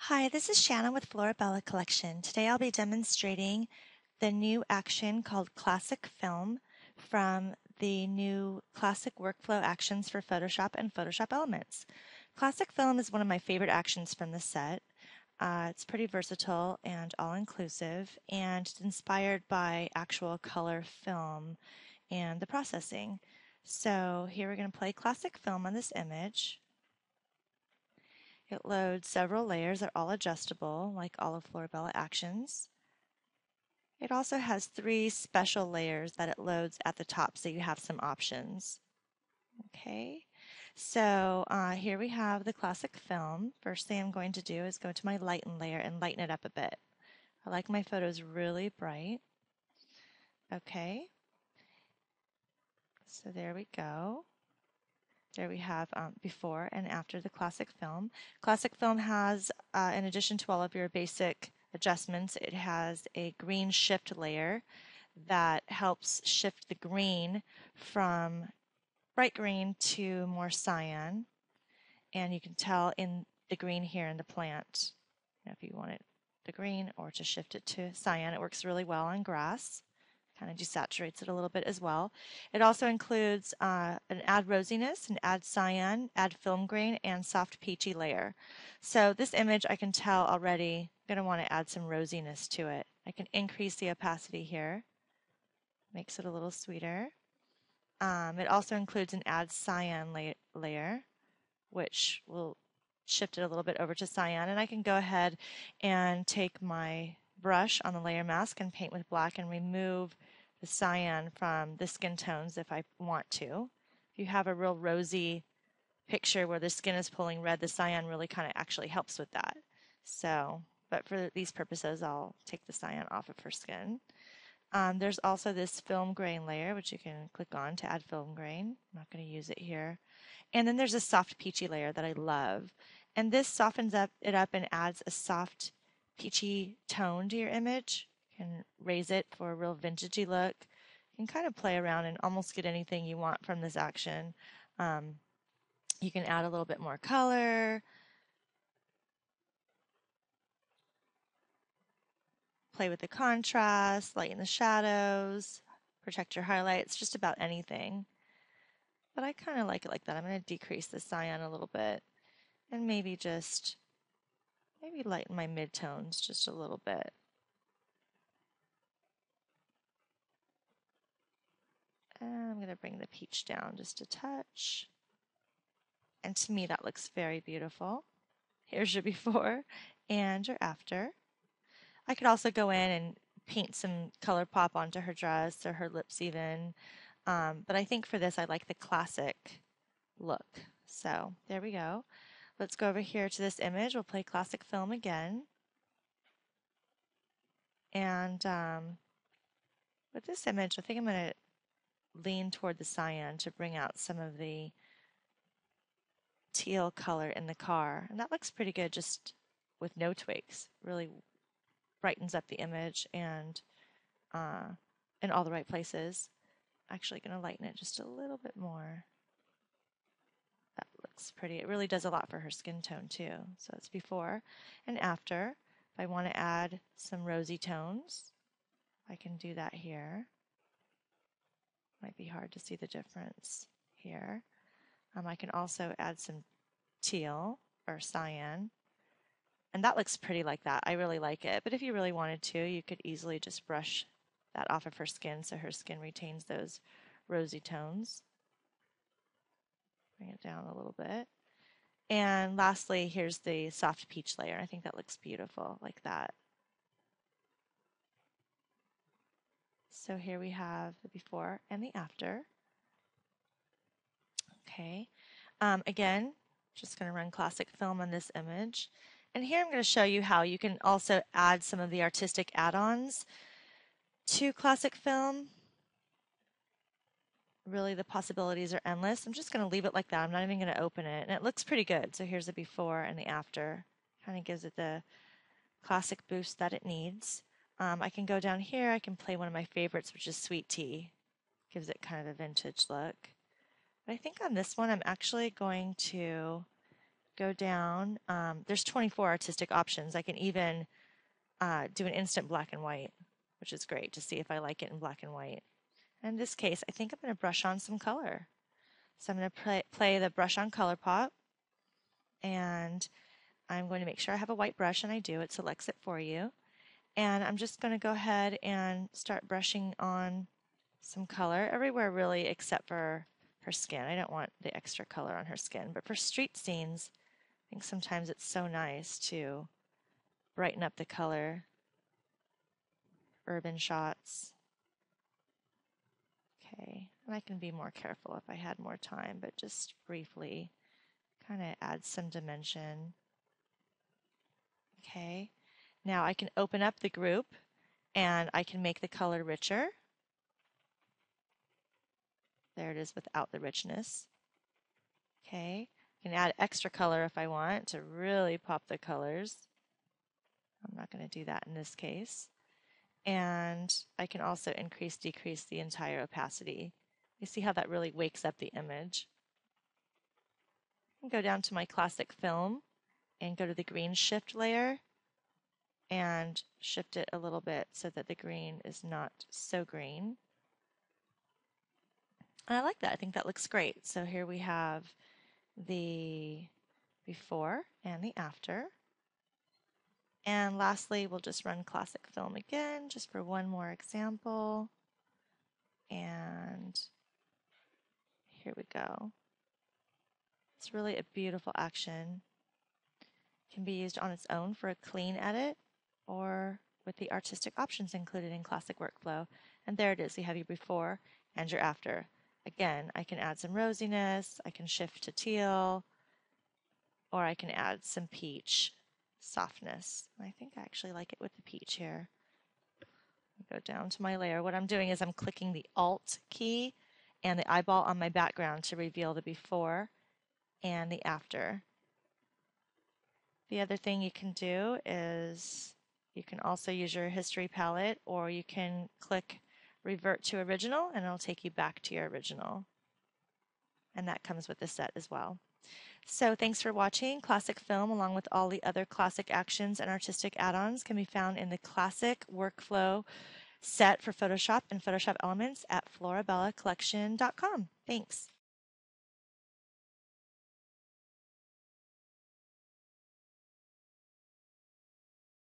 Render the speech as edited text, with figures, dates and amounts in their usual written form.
Hi, this is Shannon with Florabella Collection. Today I'll be demonstrating the new action called Classic Film from the new Classic Workflow Actions for Photoshop and Photoshop Elements. Classic Film is one of my favorite actions from the set. It's pretty versatile and all-inclusive, and it's inspired by actual color film and the processing. So here we're going to play Classic Film on this image. It loads several layers that are all adjustable, like all of Florabella actions. It also has 3 special layers that it loads at the top, so you have some options. Okay, so here we have the classic film. First thing I'm going to do is go to my lighten layer and lighten it up a bit. I like my photos really bright. Okay, so there we go. There we have before and after the classic film. Classic film has, in addition to all of your basic adjustments, it has a green shift layer that helps shift the green from bright green to more cyan. And you can tell in the green here in the plant, if you want it the green or to shift it to cyan. It works really well on grass. Kind of desaturates it a little bit as well. It also includes an add rosiness, an add cyan, add film grain, and soft peachy layer. So this image I can tell already I'm going to want to add some rosiness to it. I can increase the opacity here. Makes it a little sweeter. It also includes an add cyan layer, which will shift it a little bit over to cyan. And I can go ahead and take my brush on the layer mask and paint with black and remove the cyan from the skin tones if I want to. If you have a real rosy picture where the skin is pulling red, the cyan really kind of actually helps with that. So, but for these purposes, I'll take the cyan off of her skin. There's also this film grain layer, which you can click on to add film grain. I'm not going to use it here. And then there's a soft peachy layer that I love. And this softens it up and adds a soft peachy tone to your image. You can raise it for a real vintagey look. You can kind of play around and almost get anything you want from this action. You can add a little bit more color, play with the contrast, lighten the shadows, protect your highlights, just about anything. But I kind of like it like that. I'm going to decrease the cyan a little bit and maybe lighten my midtones just a little bit. And I'm going to bring the peach down just a touch. And to me, that looks very beautiful. Here's your before and your after. I could also go in and paint some color pop onto her dress or her lips even. But I think for this, I like the classic look. So there we go. Let's go over here to this image. We'll play classic film again. And with this image, I think I'm going to lean toward the cyan to bring out some of the teal color in the car. And that looks pretty good just with no twigs. Really brightens up the image and in all the right places. Actually going to lighten it just a little bit more. That looks pretty. It really does a lot for her skin tone too. So it's before and after. If I want to add some rosy tones, I can do that here. Might be hard to see the difference here. I can also add some teal or cyan. And that looks pretty like that. I really like it. But if you really wanted to, you could easily just brush that off of her skin so her skin retains those rosy tones. Bring it down a little bit. And lastly, here's the soft peach layer. I think that looks beautiful like that. So here we have the before and the after. Okay. Again, just going to run classic film on this image. And here I'm going to show you how you can also add some of the artistic add-ons to classic film. Really, the possibilities are endless. I'm just going to leave it like that. I'm not even going to open it. And it looks pretty good. So here's the before and the after. Kind of gives it the classic boost that it needs. I can go down here. I can play one of my favorites, which is Sweet Tea. Gives it kind of a vintage look. But I think on this one, I'm actually going to go down. There's 24 artistic options. I can even do an instant black and white, which is great to see if I like it in black and white. In this case, I think I'm going to brush on some color. So I'm going to play the brush on color pop, and I'm going to make sure I have a white brush, and I do. It selects it for you. And I'm just going to go ahead and start brushing on some color everywhere really except for her skin. I don't want the extra color on her skin, but for street scenes, I think sometimes it's so nice to brighten up the color. Urban shots. Okay, and I can be more careful if I had more time, but just briefly kind of add some dimension. Okay, now I can open up the group and I can make the color richer. There it is without the richness. Okay, I can add extra color if I want to really pop the colors. I'm not going to do that in this case. And I can also increase, decrease the entire opacity. You see how that really wakes up the image. I can go down to my classic film and go to the green shift layer and shift it a little bit so that the green is not so green. And I like that. I think that looks great. So here we have the before and the after. And lastly, we'll just run classic film again just for one more example. And here we go. It's really a beautiful action. It can be used on its own for a clean edit or with the artistic options included in Classic Workflow. And there it is. You have your before and your after. Again, I can add some rosiness, I can shift to teal, or I can add some peach softness. I think I actually like it with the peach here. Go down to my layer. What I'm doing is I'm clicking the Alt key and the eyeball on my background to reveal the before and the after. The other thing you can do is you can also use your history palette, or you can click Revert to Original and it'll take you back to your original. And that comes with the set as well. So thanks for watching. Classic Film, along with all the other classic actions and artistic add-ons, can be found in the Classic Workflow set for Photoshop and Photoshop Elements at florabellacollection.com. Thanks.